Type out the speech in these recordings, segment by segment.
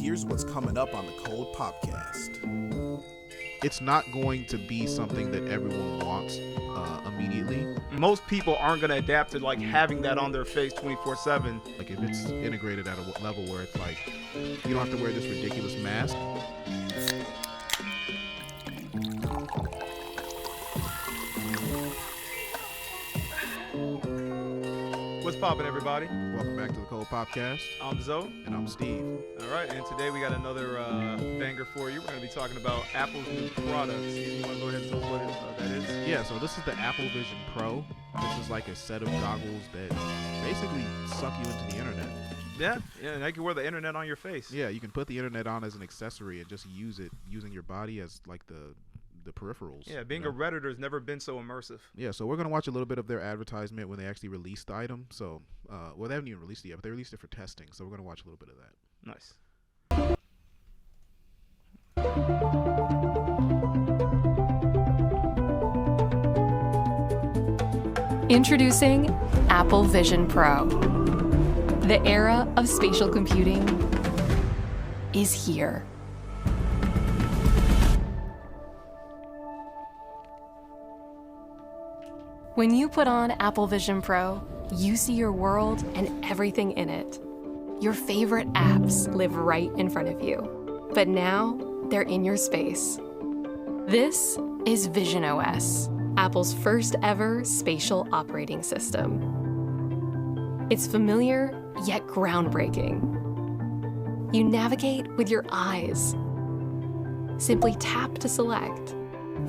Here's what's coming up on the Cold Popcast. It's not going to be something that everyone wants immediately. Most people aren't going to adapt to like having that on their face 24/7. Like if it's integrated at a level where it's like you don't have to wear this ridiculous mask. What's poppin', everybody? Welcome back to the Cold Popcast. I'm Zoe. And I'm Steve. All right, and today we got another banger for you. We're going to be talking about Apple's new products. You want to go ahead and tell us what that is? Yeah, so this is the Apple Vision Pro. This is like a set of goggles that basically suck you into the internet. Yeah, and you can wear the internet on your face. Yeah, you can put the internet on as an accessory and just use it using your body as like the peripherals. Yeah, being a Redditor has never been so immersive. Yeah, so we're going to watch a little bit of their advertisement when they actually released the item. So, well, they haven't even released it yet, but they released it for testing. So we're going to watch a little bit of that. Introducing Apple Vision Pro. The era of spatial computing is here. When you put on Apple Vision Pro, you see your world and everything in it. Your favorite apps live right in front of you, but now they're in your space. This is Vision OS, Apple's first ever spatial operating system. It's familiar, yet groundbreaking. You navigate with your eyes. Simply tap to select,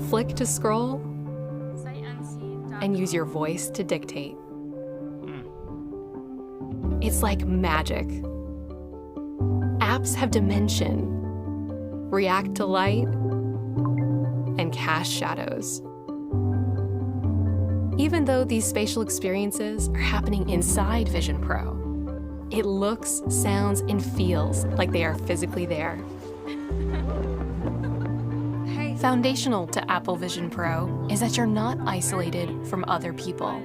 flick to scroll, and use your voice to dictate. It's like magic. Apps have dimension, react to light, and cast shadows. Even though these spatial experiences are happening inside Vision Pro, it looks, sounds, and feels like they are physically there. Foundational to Apple Vision Pro is that you're not isolated from other people.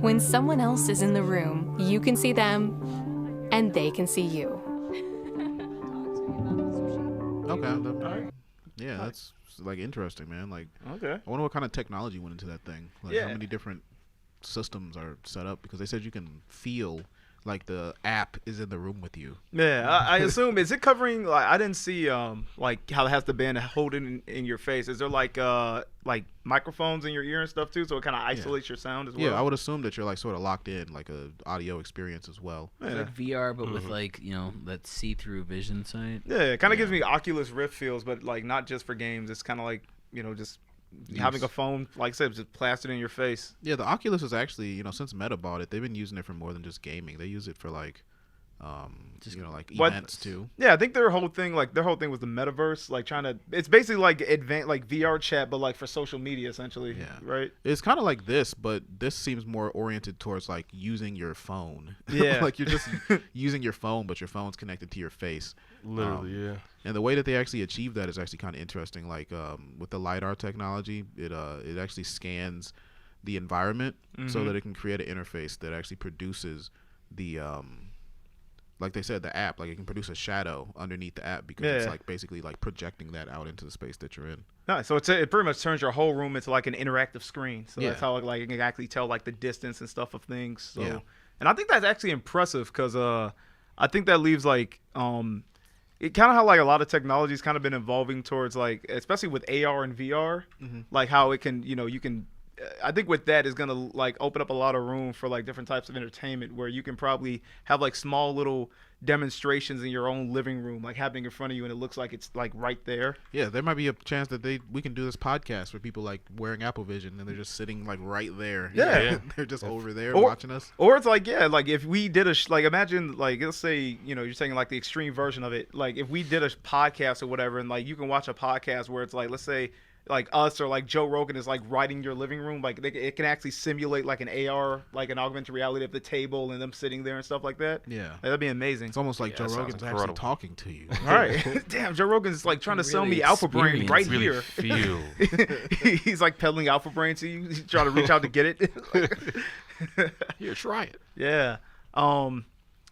When someone else is in the room, you can see them, and they can see you. Okay. Yeah, that's like interesting, man. Like, okay. I wonder what kind of technology went into that thing. Like, how many different systems are set up? Because they said you can feel like the app is in the room with you. Yeah, I assume, is it covering, like, I didn't see like how it has the band holding in your face. Is there like microphones in your ear and stuff too, so it kind of isolates your sound as well? Yeah, I would assume that you're like sort of locked in, like a audio experience as well. It's like VR, but with like, you know, that see-through vision sight. Yeah, it kind of gives me Oculus Rift feels, but like not just for games. It's kind of like, you know, just having a phone, like I said, just plastered in your face. Yeah, the Oculus is actually, you know, since Meta bought it, they've been using it for more than just gaming. They use it for like, just, you know, like events too. Yeah, I think their whole thing was the metaverse, like trying to. It's basically like like VR chat, but like for social media, essentially. Yeah, right. It's kind of like this, but this seems more oriented towards like using your phone. Yeah, like you're just using your phone, but your phone's connected to your face. Literally, yeah. And the way that they actually achieve that is actually kind of interesting. Like with the LiDAR technology, it actually scans the environment so that it can create an interface that actually produces the like they said, the app. Like it can produce a shadow underneath the app because it's like basically like projecting that out into the space that you're in. Nice. So it pretty much turns your whole room into like an interactive screen. So that's how like you can actually tell like the distance and stuff of things. So, and I think that's actually impressive because I think that leaves like it kind of how like a lot of technology's kind of been evolving towards like, especially with AR and VR, like how it can, you know, you can, I think with that is going to like open up a lot of room for like different types of entertainment where you can probably have like small little demonstrations in your own living room, like happening in front of you, and it looks like it's like right there. Yeah, there might be a chance that we can do this podcast for people like wearing Apple Vision and they're just sitting like right there. Yeah. They're just over there watching us. Or it's like, yeah, like if we did like imagine like, let's say, you know, you're taking like the extreme version of it. Like if we did a podcast or whatever, and like you can watch a podcast where it's like, let's say like us or like Joe Rogan is like right in your living room, like it can actually simulate like an AR, like an augmented reality of the table and them sitting there and stuff like that. Yeah, that'd be amazing. It's almost like Joe Rogan's actually talking to you. All right. Damn, Joe Rogan's like trying to sell me Alpha Brain right here. He's like peddling Alpha Brain to you. He's trying to reach out to get it. Here, try it. Yeah.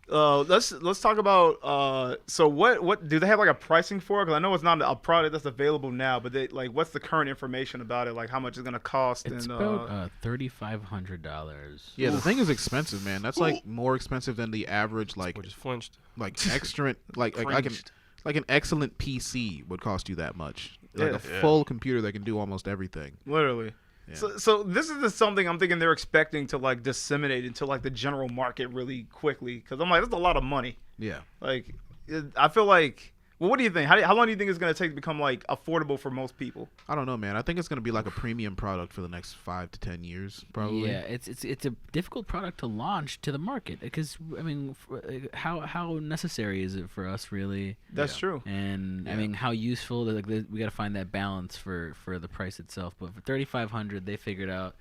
Let's talk about so what do they have like a pricing for it? Because I know it's not a product that's available now, but they like what's the current information about it? Like how much it's gonna cost? It's and about $3,500. Yeah, the thing is expensive, man. That's like more expensive than the average like We just flinched. like excellent like an excellent PC would cost you that much. Like a full computer that can do almost everything. Literally. Yeah. So this is just something I'm thinking they're expecting to like disseminate into like the general market really quickly because I'm like that's a lot of money. Yeah. Like I feel like well, what do you think? How long do you think it's gonna take to become like affordable for most people? I don't know, man. I think it's going to be like a premium product for the next 5 to 10 years, probably. Yeah, it's a difficult product to launch to the market because I mean, how necessary is it for us really? That's true. And I mean, how useful? Like we got to find that balance for the price itself. But for $3,500, they figured out.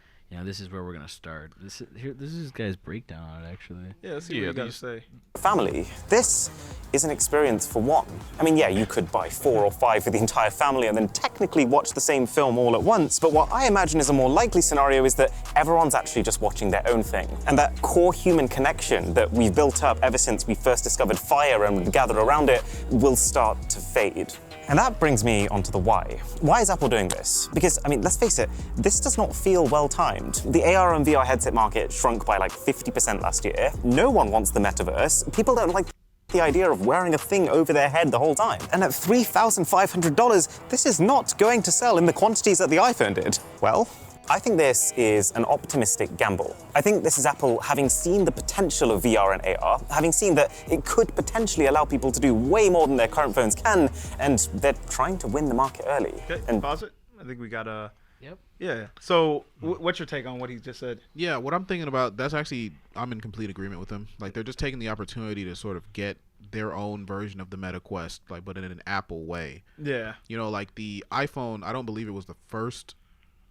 This is where we're gonna start. This is this guy's breakdown on it, actually. Yeah, let's see what you got to say. Family, this is an experience for one. I mean, yeah, you could buy 4 or 5 for the entire family and then technically watch the same film all at once, but what I imagine is a more likely scenario is that everyone's actually just watching their own thing. And that core human connection that we've built up ever since we first discovered fire and gathered around it will start to fade. And that brings me onto the why. Why is Apple doing this? Because, I mean, let's face it, this does not feel well-timed. The AR and VR headset market shrunk by like 50% last year. No one wants the metaverse. People don't like the idea of wearing a thing over their head the whole time. And at $3,500, this is not going to sell in the quantities that the iPhone did. Well, I think this is an optimistic gamble. I think this is Apple having seen the potential of VR and AR, having seen that it could potentially allow people to do way more than their current phones can, and they're trying to win the market early. Okay, and pause it. I think we got a... Yep. Yeah. So what's your take on what he just said? Yeah, what I'm thinking about, that's actually, I'm in complete agreement with him. Like, they're just taking the opportunity to sort of get their own version of the Meta Quest, like, but in an Apple way. Yeah. Like the iPhone, I don't believe it was the first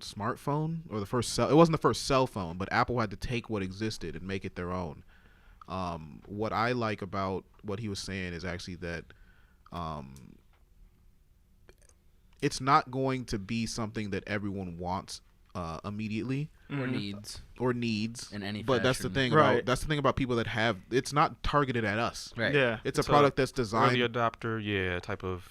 smartphone or the first it wasn't the first cell phone, but Apple had to take what existed and make it their own. What I like about what he was saying is actually that it's not going to be something that everyone wants immediately Or needs in any but that's the fashion. thing that's the thing about people that have, it's not targeted at us. Right. Yeah. It's a product that's designed early adopter, type of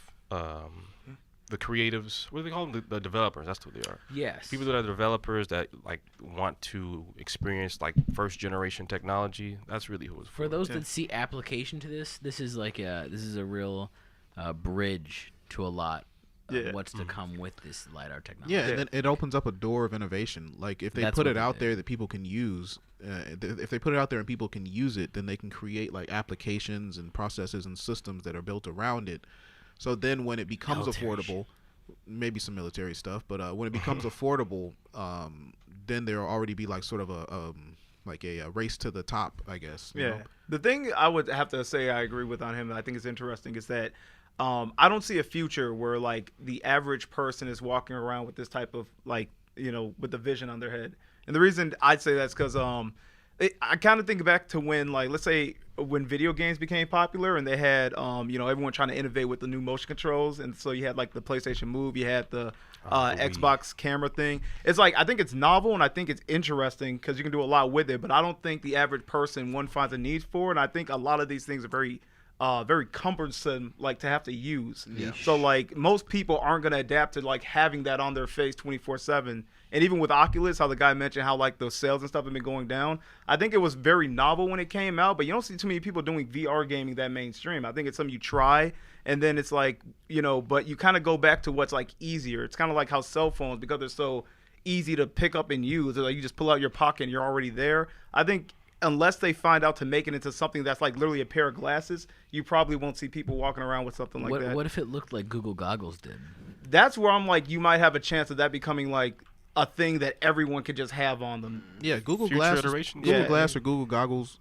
the creatives. What do they call them? The developers. That's what they are. Yes. People that are developers that like want to experience like first generation technology. That's really who it's For those that see application to this is like this is a real bridge to a lot of what's to come with this LiDAR technology. and then it opens up a door of innovation. Like if they That's put what it it out is. there that people can use, if they put it out there and people can use it, then they can create like applications and processes and systems that are built around it. So then when it becomes affordable, maybe some military stuff, but when it becomes affordable, then there'll already be like sort of a race to the top, I guess. You know? The thing I would have to say I agree with on him that I think is interesting is that I don't see a future where like the average person is walking around with this type of like, with the vision on their head. And the reason I'd say that's because I kind of think back to when, like, let's say when video games became popular and they had, everyone trying to innovate with the new motion controls. And so you had like the PlayStation Move, you had the Xbox camera thing. It's like, I think it's novel and I think it's interesting because you can do a lot with it, but I don't think the average person, one, finds a need for it. And I think a lot of these things are very cumbersome, like to have to use. Yeah. So like most people aren't going to adapt to like having that on their face 24/7. And even with Oculus, how the guy mentioned how like the sales and stuff have been going down. I think it was very novel when it came out, but you don't see too many people doing VR gaming that mainstream. I think it's something you try and then it's like, but you kind of go back to what's like easier. It's kind of like how cell phones, because they're so easy to pick up and use, like you just pull out your pocket and you're already there. I think unless they find out to make it into something that's like literally a pair of glasses, you probably won't see people walking around with something like that. What if it looked like Google goggles did? That's where I'm like, you might have a chance of that becoming like a thing that everyone could just have on them. Yeah, Google Future Glass, iterations. Google Glass or Google goggles.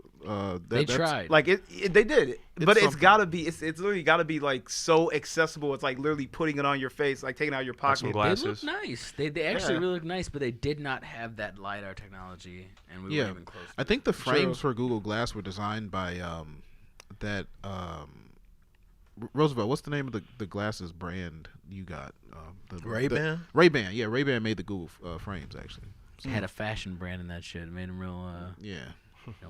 They tried. Like they did, but it's something. gotta be. It's literally gotta be like so accessible. It's like literally putting it on your face, like taking it out of your Like some pocket. They look glasses. nice. They actually really look nice, but they did not have that LiDAR technology, and we weren't even close to I think the frames for Google Glass were designed by Roosevelt. What's the name of the glasses brand you got? Ray-Ban? Ray-Ban. Yeah, Ray-Ban made the Google frames actually. It had a fashion brand in that shit. It made them real. Yeah.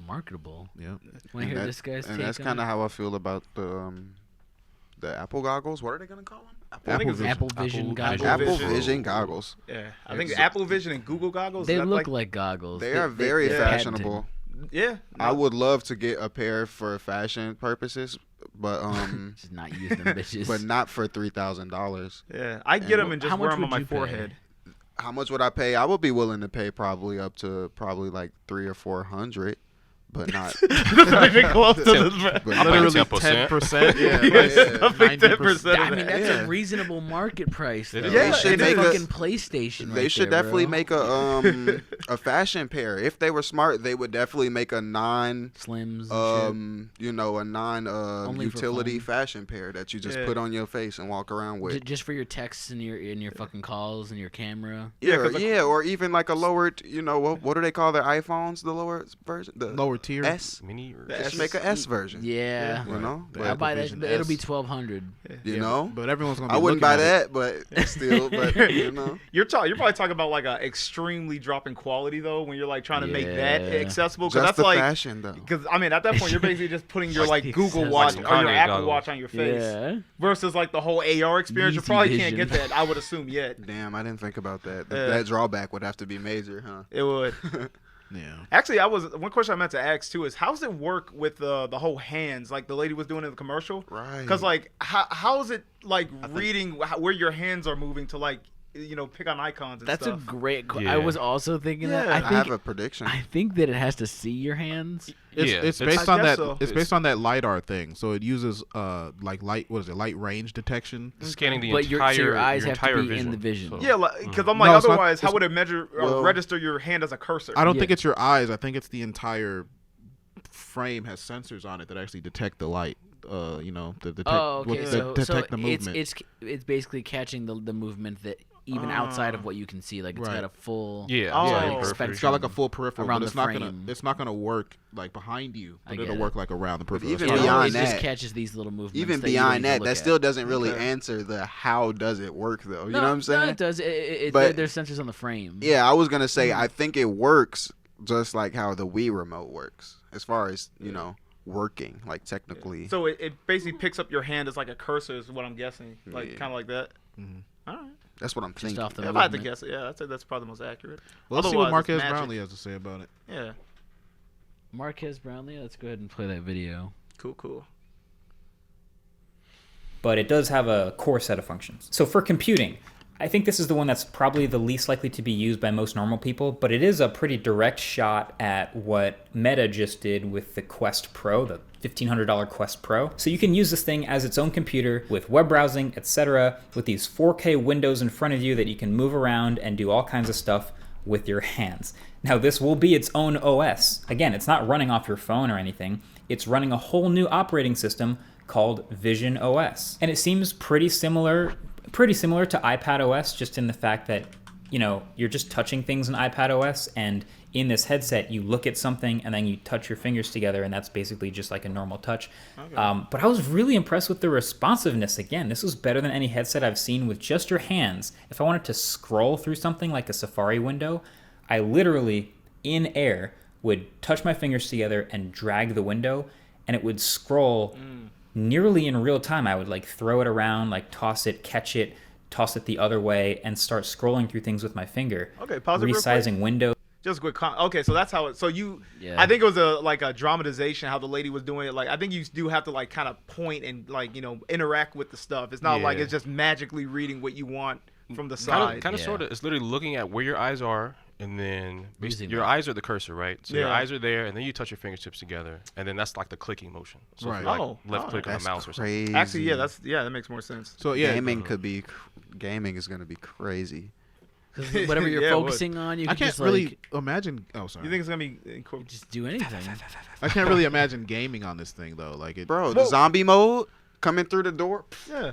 marketable. Yeah. Want to hear this guy's And take that's on kind it? of how I feel about the Apple goggles. What are they gonna call them? I think it's Apple Vision Apple goggles. Apple Vision. Vision goggles. Yeah, I think Apple Vision and Google goggles. They is that look like goggles. They are very they're fashionable. Yeah, I would love to get a pair for fashion purposes, but patented. Just not use them bitches. but not for $3,000. Yeah, I get them and How just much wear them on would my you pay? forehead. How much would I pay? I would be willing to pay probably up to like 300 or 400, but not. Not even close to this. but I'm not- like Literally 10%. 10%. Yeah. I think 10% 90%. I mean, that's Yeah. a reasonable market price. Though. It is. Yeah, They should it It's make is. a, fucking PlayStation. They right should there, definitely bro. make a fashion pair. If they were smart, they would definitely make a Slims. And a non Only for utility fun. fashion pair that you just Yeah. put on your face and walk around shit. with. Just for your texts and your fucking calls and your camera. Yeah, Yeah, 'cause yeah, or even like a lowered, what do they call their iPhones? The lower version, the Lower tier. S. Mini or The Just make an S version. Yeah. You know, The I but, buy that. Vision It'll be S. $1,200. you know, But everyone's gonna be I wouldn't looking buy at it. that, but still, but you know, You're probably talking about like a extremely drop in quality though when you're like trying to make that Yeah. accessible because just that's the like fashion though. because I mean at that point you're basically just putting your like Google accessible. Watch Like or your Kanye Apple goggles. Watch on your face Yeah. versus like the whole AR experience. You Yeezy probably can't Vision. get that. I would assume yet. Damn, I didn't think about that. Yeah. That drawback would have to be major, huh? It would. Yeah. Actually, one question I meant to ask too is how does it work with the whole hands like the lady was doing in the commercial? Right. Because like how is it like reading where your hands are moving to like pick on icons and That's stuff? a great. Yeah. I was also thinking that. Yeah. I I think. have a prediction. I think that it has to see your hands. It's Yeah, based I on guess that. so. It's based on that lidar thing. So it uses like light. What is it? Light range detection. scanning the But entire your eyes your have to entire be vision. in the vision. So- Yeah, because I'm like, No, it's not- otherwise, how it's- would it measure or well- register your hand as a cursor? I don't Yeah. think it's your eyes. I think it's the entire frame has sensors on it that actually detect the light. To detect, Oh, okay. that So detect the it's movement. it's basically catching the movement that even outside of what you can see. Like it's Right. got a full. Yeah, Oh. outside Yeah, periphery. It's got like a full peripheral, around but the frame. it's not gonna work like behind you, I but get it'll it. work like around the peripheral. even It's not beyond it gonna- just that- catches these little movements. Even that you don't beyond even that, look that at. still doesn't really Okay. answer the how does it work though. You know what I'm No, saying? it does. But- There's sensors on the frame. Yeah, I was gonna say I think it works just like how the Wii remote works, as far as working like technically. So it basically picks up your hand as like a cursor, is what I'm guessing, like Yeah. kind of like that. Mhm. All right, That's what I'm Just thinking. off the if I had to movement. guess it, yeah, I'd say that's probably the most accurate. Well, let's see what Otherwise, it's Marquez magic. Brownlee has to say about it. Yeah, Marquez Brownlee. Let's go ahead and play that video. cool. But it does have a core set of functions. So for computing, I think this is the one that's probably the least likely to be used by most normal people, but it is a pretty direct shot at what Meta just did with the Quest Pro, the $1,500 Quest Pro. So you can use this thing as its own computer with web browsing, etc., with these 4K windows in front of you that you can move around and do all kinds of stuff with your hands. Now this will be its own OS. Again, it's not running off your phone or anything. It's running a whole new operating system called Vision OS. And it seems pretty similar to iPad OS, just in the fact that, you're just touching things in iPad OS, and in this headset, you look at something and then you touch your fingers together, and that's basically just like a normal touch. Okay. But I was really impressed with the responsiveness. Again, this was better than any headset I've seen with just your hands. If I wanted to scroll through something like a Safari window, I literally, in air, would touch my fingers together and drag the window, and it would scroll nearly in real time. I would like throw it around, like toss it, catch it, toss it the other way, and start scrolling through things with my finger. Okay, pause it real quick. Resizing windows. Just quick. Okay, so that's how it. So Yeah. I think it was a dramatization how the lady was doing it. Like I think you do have to like kind of point and like interact with the stuff. It's not like Yeah. it's just magically reading what you want from the side. Kind of, Yeah. sort of. It's literally looking at where your eyes are, and then Using your that. eyes are the cursor, right? So your Yeah. eyes are there, and then you touch your fingertips together, and then that's like the clicking motion. So if Right. you like Oh, left oh, click on That's the mouse or something. crazy. Actually, that makes more sense. So yeah, Gaming is gonna be crazy. 'Cause whatever you're Yeah, it would. focusing on, you I can can't just really like imagine. Oh, sorry. You think it's gonna be just do anything. I can't really imagine gaming on this thing though. Like it, Bro, the zombie mode coming through the door. Yeah.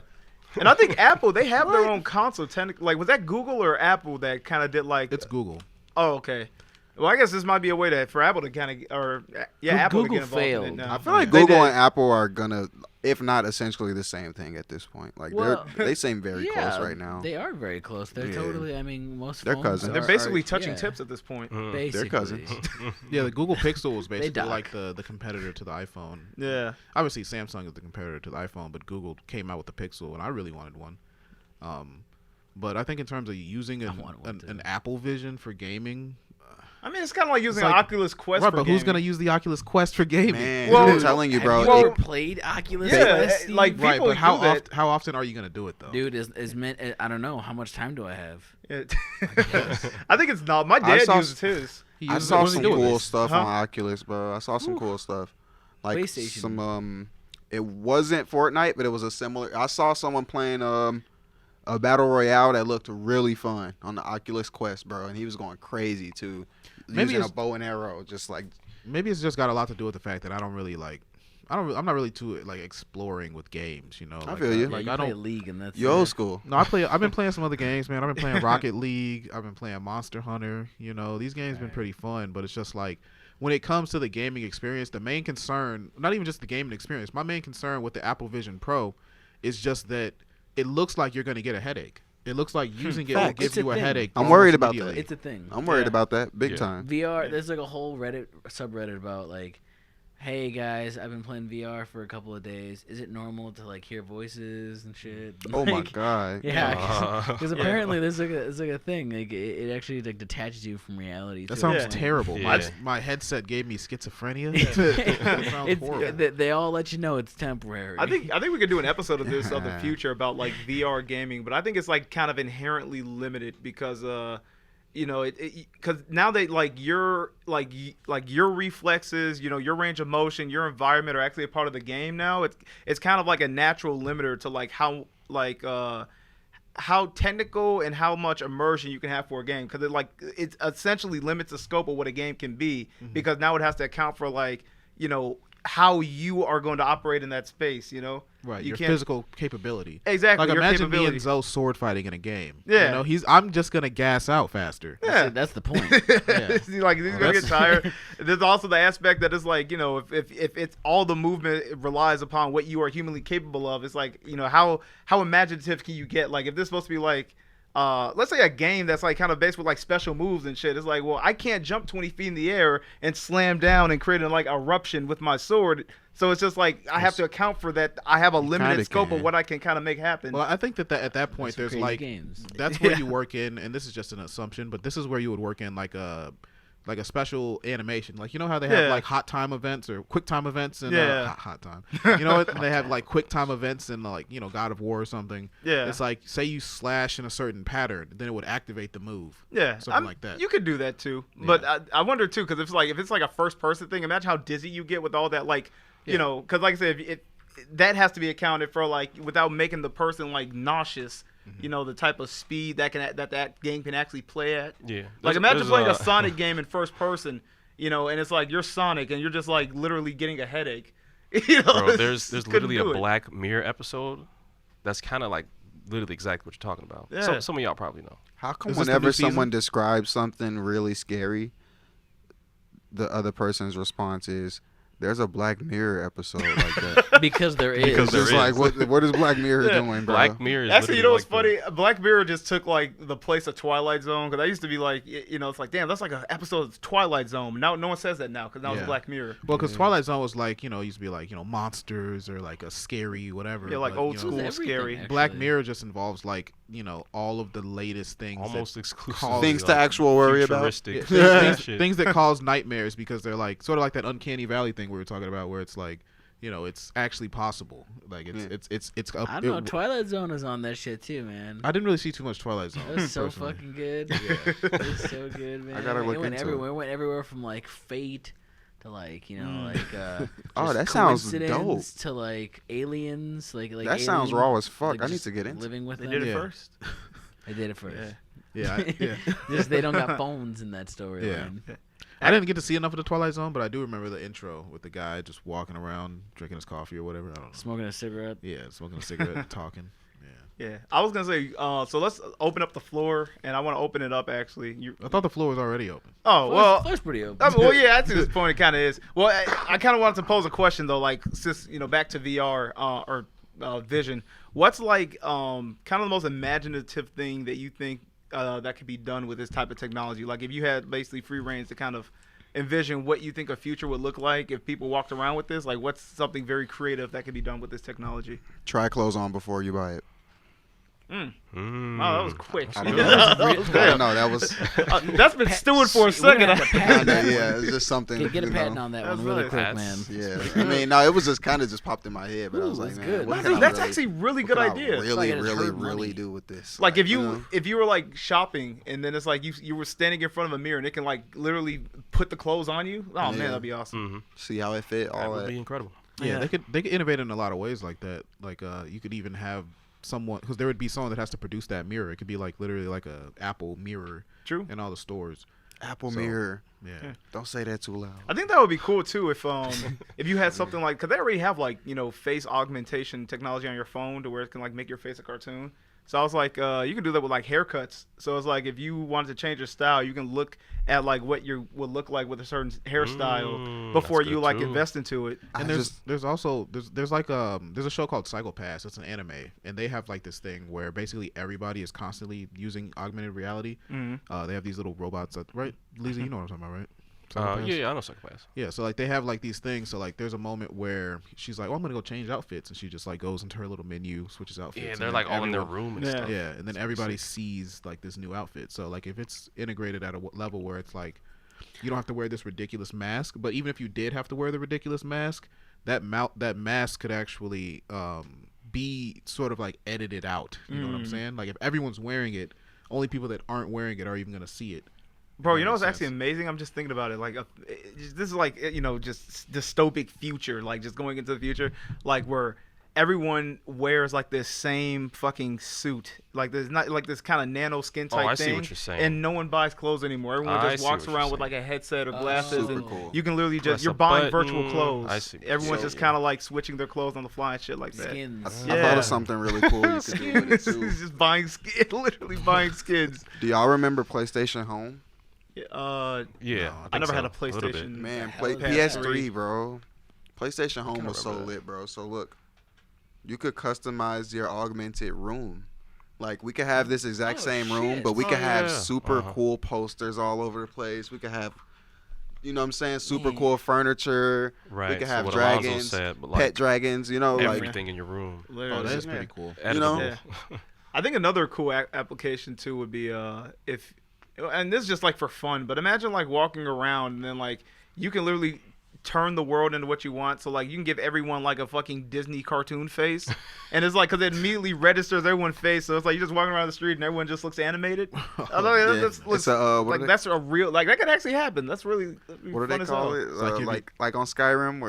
And I think Apple, they have their own console. Technically, like was that Google or Apple that kind of did like? it's Google. Oh, okay. Well, I guess this might be a way for Apple to kind of, or Apple to Google get involved in failed. it now. I feel like Google did. and Apple are gonna if not essentially the same thing at this point. Like they seem very close right now. They are very close. They're totally. I mean, most they're phones cousins. They're basically touching tips at this point. Basically. They're cousins. Yeah, the Google Pixel was basically like the competitor to the iPhone. Yeah. Obviously, Samsung is the competitor to the iPhone, but Google came out with the Pixel, and I really wanted one. But I think in terms of using an Apple Vision for gaming. I mean, it's kind of like using an Oculus Quest for but gaming. who's going to use the Oculus Quest for gaming? Man, I'm telling you, bro. Have you ever played Oculus Quest? Steve? Like, right, people but do how often are you going to do it, though? Dude, is meant. I don't know. How much time do I have? I think it's not. My dad uses his. I saw some cool stuff on Oculus, bro. I saw some cool stuff. Like PlayStation. some it wasn't Fortnite, but it was a similar. I saw someone playing a battle royale that looked really fun on the Oculus Quest, bro, and he was going crazy too. Maybe using a bow and arrow, just like. Maybe it's just got a lot to do with the fact that I don't really like. I'm not really too like exploring with games, you know. I feel you. Like I play don't. League and that's You old school. No, I've been playing some other games, man. I've been playing Rocket League. I've been playing Monster Hunter. You know, these games been pretty fun, but it's just like when it comes to the gaming experience, the main concern, not even just the gaming experience, my main concern with the Apple Vision Pro is just that it looks like you're going to get a headache. It looks like using it will give you a headache. I'm worried about that. It's a thing. I'm worried about that big time. VR. There's like a whole Reddit subreddit about like, hey guys, I've been playing VR for a couple of days. Is it normal to like hear voices and shit? Oh my Like, god. Yeah, because apparently there's like a thing. Like it actually like detaches you from reality. That sounds terrible. Yeah. My headset gave me schizophrenia. It sounds horrible. They all let you know it's temporary. I think we could do an episode of this of the future about like VR gaming, but I think it's like kind of inherently limited because you know, because now they like your reflexes, you know, your range of motion, your environment are actually a part of the game now. It's kind of like a natural limiter to like how technical and how much immersion you can have for a game, because it essentially limits the scope of what a game can be, because now it has to account for like, you know, how you are going to operate in that space, you know? Right, you your can't, physical capability. Exactly. Like your imagine me capability. and Zoe sword fighting in a game. Yeah. You know, I'm just gonna gas out faster. Yeah. That's the point. Yeah. Like he's gonna get tired. There's also the aspect that it's like, you know, if it's all the movement relies upon what you are humanly capable of, it's like, you know, how imaginative can you get? Like if this is supposed to be like let's say a game that's like kind of based with like special moves and shit. It's like, well, I can't jump 20 feet in the air and slam down and create a like eruption with my sword. So it's just like I have to account for that. I have a limited scope of what I can kind of make happen. Well, I think that at that point there's like games. That's where you work in, and this is just an assumption, but this is where you would work in like a special animation. Like, you know how they have like hot time events or quick time events and hot time. You know, they have like quick time events in like, you know, God of War or something. Yeah. It's like, say you slash in a certain pattern, then it would activate the move. Yeah. Something like that. You could do that too. Yeah. But I wonder too, because if it's like a first person thing, imagine how dizzy you get with all that, like, you know, because like I said, that has to be accounted for, like, without making the person like nauseous. You know, the type of speed that game can actually play at. Yeah. Like imagine playing a Sonic game in first person, you know, and it's like you're Sonic and you're just like literally getting a headache. You know, bro, there's literally a Black Mirror episode that's kind of like literally exactly what you're talking about. Yeah. So, some of y'all probably know. How come whenever someone describes something really scary, the other person's response is, "There's a Black Mirror episode like that." Because there is. Because there is. Like, what is Black Mirror doing, bro? Black Mirror is actually, you know what's like funny? Black Mirror just took like the place of Twilight Zone, because I used to be like, you know, it's like, damn, that's like an episode of Twilight Zone. Now no one says that now, because now it's Black Mirror. Well, because Twilight Zone was like, you know, used to be like, you know, monsters or like a scary whatever. Yeah, like but, old you know, school scary. actually. Black Mirror just involves like, you know, all of the latest things, almost exclusively things to actual worry about. Things that cause nightmares, because they're like sort of like that uncanny valley thing we were talking about, where it's like, you know, it's actually possible. Like it's up. I don't know. Twilight Zone is on that shit too, man. I didn't really see too much Twilight Zone. It was so fucking good. It was so good, man. I gotta look it went into everywhere. It went everywhere from like Fate to like, you know, like oh, that sounds dope. To like aliens, like that aliens, sounds raw as fuck. like I need to get into. Living with They them. did it first. They did it first. Yeah. Just they don't got phones in that storyline. Yeah. I didn't get to see enough of the Twilight Zone, but I do remember the intro with the guy just walking around, drinking his coffee or whatever. I don't know. Smoking a cigarette. Yeah, smoking a cigarette, talking. Yeah, I was gonna say. So let's open up the floor, and I want to open it up. Actually, I thought the floor was already open. Oh well, floor's pretty open. Well, yeah, I see this point. It kind of is. Well, I kind of wanted to pose a question though, like since back to VR or vision. What's like kind of the most imaginative thing that you think that could be done with this type of technology? Like if you had basically free reign to kind of envision what you think a future would look like if people walked around with this. Like what's something very creative that could be done with this technology? Try clothes on before you buy it. Oh, that was quick. I don't know. No, that was. That's been stewing for a second. Yeah, it's just something. Get a patent on that one really quick, man. Yeah, I mean, no, it was just kind of just popped in my head, but I was like, man, good. what can That's I actually really good idea. Really do with this. Like if you were like shopping and then it's like you were standing in front of a mirror and it can like literally put the clothes on you. Oh man, that'd be awesome. See how it fit. All that would be incredible. Yeah, they could innovate in a lot of ways like that. Like you could even have someone, because there would be someone that has to produce that mirror. It could be like literally like a Apple mirror. True. In all the stores. Apple mirror. Yeah. Don't say that too loud. I think that would be cool too if you had something like, because they already have like face augmentation technology on your phone to where it can like make your face a cartoon. So I was like, you can do that with like haircuts. So it's like if you wanted to change your style, you can look at like what you would look like with a certain hairstyle before you like invest into it. And there's also like there's a show called Psycho Pass. It's an anime, and they have like this thing where basically everybody is constantly using augmented reality. They have these little robots that, right, Lisa, you know what I'm talking about, right? Yeah, I know Psycho Pass. Yeah, so like they have like these things. So like there's a moment where she's like, "Oh, I'm gonna go change outfits," and she just like goes into her little menu, switches outfits. Yeah, they're like all in their room and stuff. Yeah, and then everybody sees like this new outfit. So like if it's integrated at a level where it's like you don't have to wear this ridiculous mask, but even if you did have to wear the ridiculous mask, that mask could actually be sort of like edited out. You know what I'm saying? Like if everyone's wearing it, only people that aren't wearing it are even gonna see it. Bro, you know what's actually amazing? I'm just thinking about it. Like, this is like, just dystopic future, like just going into the future, like where everyone wears like this same fucking suit. Like there's not like this kind of nano skin type thing. I see what you're saying. And no one buys clothes anymore. Everyone just walks around with like a headset or glasses, and cool. you can literally you're buying virtual clothes. I see. Everyone's just kind of like switching their clothes on the fly and shit like that. Skins. I thought of something really cool you could do with it too. Just buying skins, literally buying skins. Do y'all remember PlayStation Home? Yeah, I never had a PlayStation. Man, PS3, bro. PlayStation Home was so lit, bro. So look, you could customize your augmented room. Like we could have this exact same room, but we could have super cool posters all over the place. We could have, you know what I'm saying, super cool furniture. Right. We could have so dragons, pet dragons. everything in your room. Oh, that is pretty cool. Editable. I think another cool application too would be if. And this is just like for fun, but imagine like walking around and then like you can literally turn the world into what you want. So like you can give everyone like a fucking Disney cartoon face, and it's like because it immediately registers everyone's face. So it's like you're just walking around the street and everyone just looks animated. That's a real like that could actually happen. That's really what do they call it? Like on Skyrim,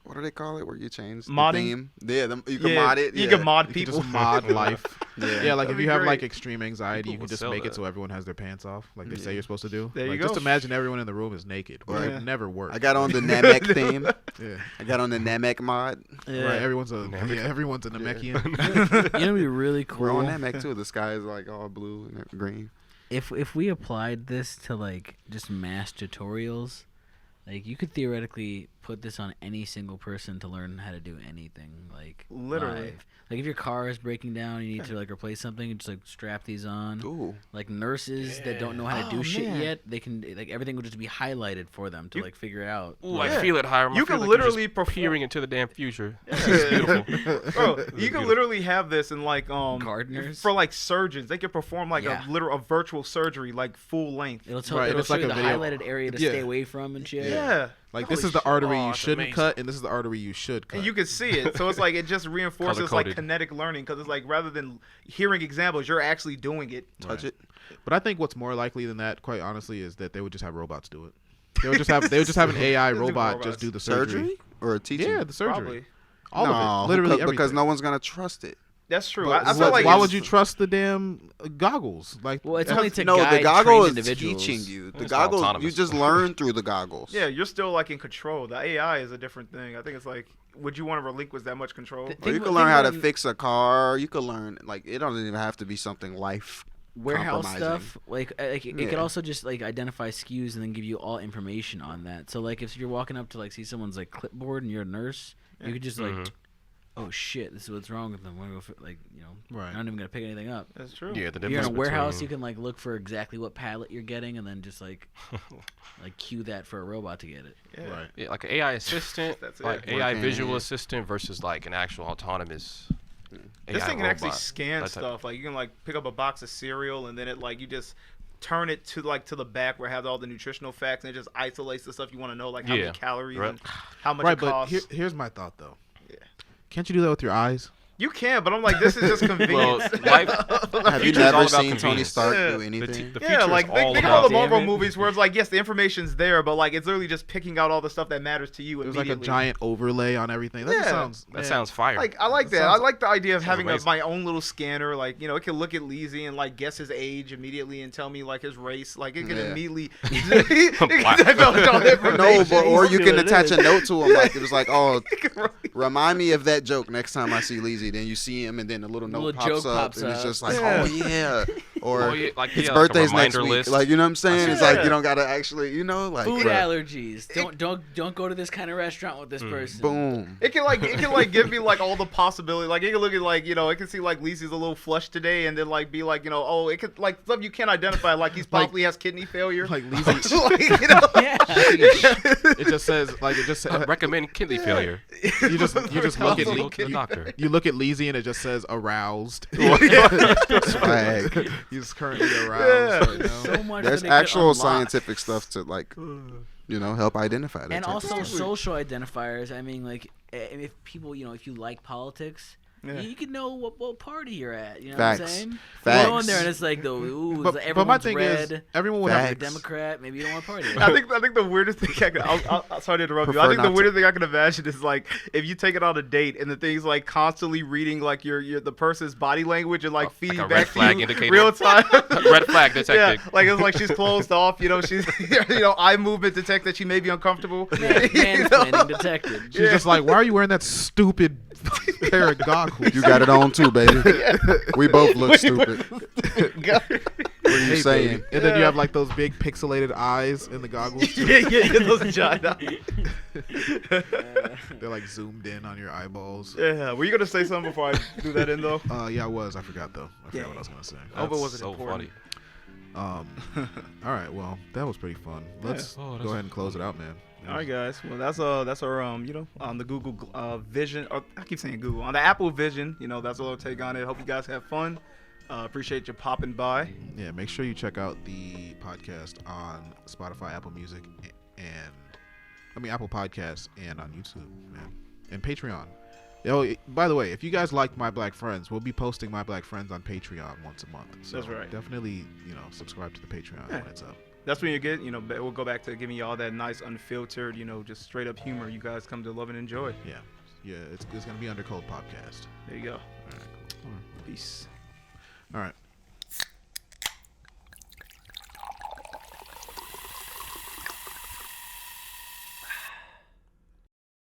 what do they call it? Where you change the modding? Theme? Yeah, you can mod it. You can mod people. You can just mod life. Yeah, like if you have great. like extreme anxiety, you can just make it so everyone has their pants off, like they say you're supposed to do. There you like, go. Just imagine everyone in the room is naked, but it would never work. I got on the Namek theme. Yeah, I got on the Namek mod. Yeah. Right, everyone's a Namekian. You know, it'd be really cool. We're on Namek too. The sky is like all blue and green. If we applied this to like just mass tutorials, like you could theoretically put this on any single person to learn how to do anything, like literally. Live. Like if your car is breaking down, you need to like replace something, you just like strap these on. Ooh. Like nurses that don't know how to do shit yet, they can like everything will just be highlighted for them to like figure it out. Ooh, I feel it, Hiram. You can literally peering into the damn future. It's beautiful. Bro, you can literally have this in like gardeners for like surgeons. They can perform like a virtual surgery like full length. It'll show you the highlighted area to stay away from and shit. Yeah. Like this is the artery you shouldn't cut, and this is the artery you should cut. And you can see it, so it's like it just reinforces like kinetic learning because it's like rather than hearing examples, you're actually doing it. Touch it. But I think what's more likely than that, quite honestly, is that they would just have robots do it. They would just have an AI robot just do the surgery or a teaching. Yeah, the surgery. Probably. All of it, literally because no one's gonna trust it. That's true. But I feel like why would you trust the damn goggles? Like, well, it's only to the guide goggle is individuals. teaching you. The goggles, you just learn through the goggles. Yeah, you're still like in control. The AI is a different thing. I think it's like would you want to relinquish that much control? Or you can learn how to fix a car. You can learn, like, it doesn't even have to be something life warehouse stuff. Like it could also just like identify SKUs and then give you all information on that. So like if you're walking up to like see someone's like clipboard and you're a nurse, you could just like, oh shit, this is what's wrong with them. We're gonna like, you know, I'm not even gonna pick anything up. That's true. Yeah, the if you're in a warehouse, you can like look for exactly what pallet you're getting and then just like like cue that for a robot to get it. Yeah. Right. Yeah, like an AI assistant, like AI visual assistant versus like an actual autonomous. This AI thing can actually robot. scan stuff. Like you can like pick up a box of cereal and then it like you just turn it to like to the back where it has all the nutritional facts and it just isolates the stuff you want to know, like how many calories and how much it costs. But here's my thought though. Yeah. Can't you do that with your eyes? You can, but I'm like, this is just convenience. Have you never seen Tony Stark do anything? Yeah, like they call the Marvel movies where it's like, yes, the information's there, but like it's literally just picking out all the stuff that matters to you immediately. There's like a giant overlay on everything. That sounds fire. Like I like that. I like the idea of having my own little scanner. Like, you know, it can look at Lizzie and like guess his age immediately and tell me like his race. Like it can immediately. No, but or you can attach a note to him. Like it was like, oh, remind me of that joke next time I see Lizzie. Then you see him, and then a little note pops up, and it's just like, oh yeah, or like, his birthday's next week. List. Like, you know what I'm saying? It's like you don't gotta actually, you know, like food allergies. Don't go to this kind of restaurant with this person. Boom. It can give me like all the possibilities. Like it can look at like, you know, it can see like Lizzie's a little flushed today, and then like be like, you know, oh, it could like stuff you can't identify. Like he's possibly has kidney failure. Like Lizzie. Like, you know? It just says like recommend kidney failure. You just look at the doctor. You look at Lizzie and it just says aroused. Swag. He's currently aroused right now. So much There's actual scientific stuff to like, you know, help identify that. And also social identifiers. I mean, like if people, you know, if you like politics. Yeah. You can know what party you're at. You know what I'm saying? Facts. You go in there and it's like, but my thing is, everyone would have a Democrat. Maybe you don't want to party. I think the weirdest thing I'll sorry to interrupt you. I think the weirdest thing I can imagine is like if you take it on a date and the thing's like constantly reading like your the person's body language and like feeding like back flag to you indicator. real time. Red flag detected. Yeah, like it's like she's closed off. You know, she's eye movement detect that she may be uncomfortable. Mansplaining detected. She's just like, why are you wearing that stupid pair of goggles? You got it on too, baby. We both look stupid. What are you saying? And then you have like those big pixelated eyes in the goggles. yeah, those giant eyes. They're like zoomed in on your eyeballs. Yeah. Were you gonna say something before I do that in though? Yeah, I was. I forgot though. I forgot what I was gonna say. I hope it wasn't so important. Funny. All right. Well, that was pretty fun. Let's go ahead and close it out, man. All right, guys. Well, that's our you know, on the Google Vision. Or I keep saying Google on the Apple Vision. You know, that's our take on it. Hope you guys have fun. Appreciate you popping by. Yeah, make sure you check out the podcast on Spotify, Apple Music, and Apple Podcasts and on YouTube, man, and Patreon. By the way, if you guys like My Black Friends, we'll be posting My Black Friends on Patreon once a month. So that's right. Definitely, you know, subscribe to the Patreon when it's up. That's when you get, you know, we'll go back to giving you all that nice, unfiltered, you know, just straight up humor you guys come to love and enjoy. Yeah, it's going to be under Cold Podcast. There you go. All right, cool. Peace. All right.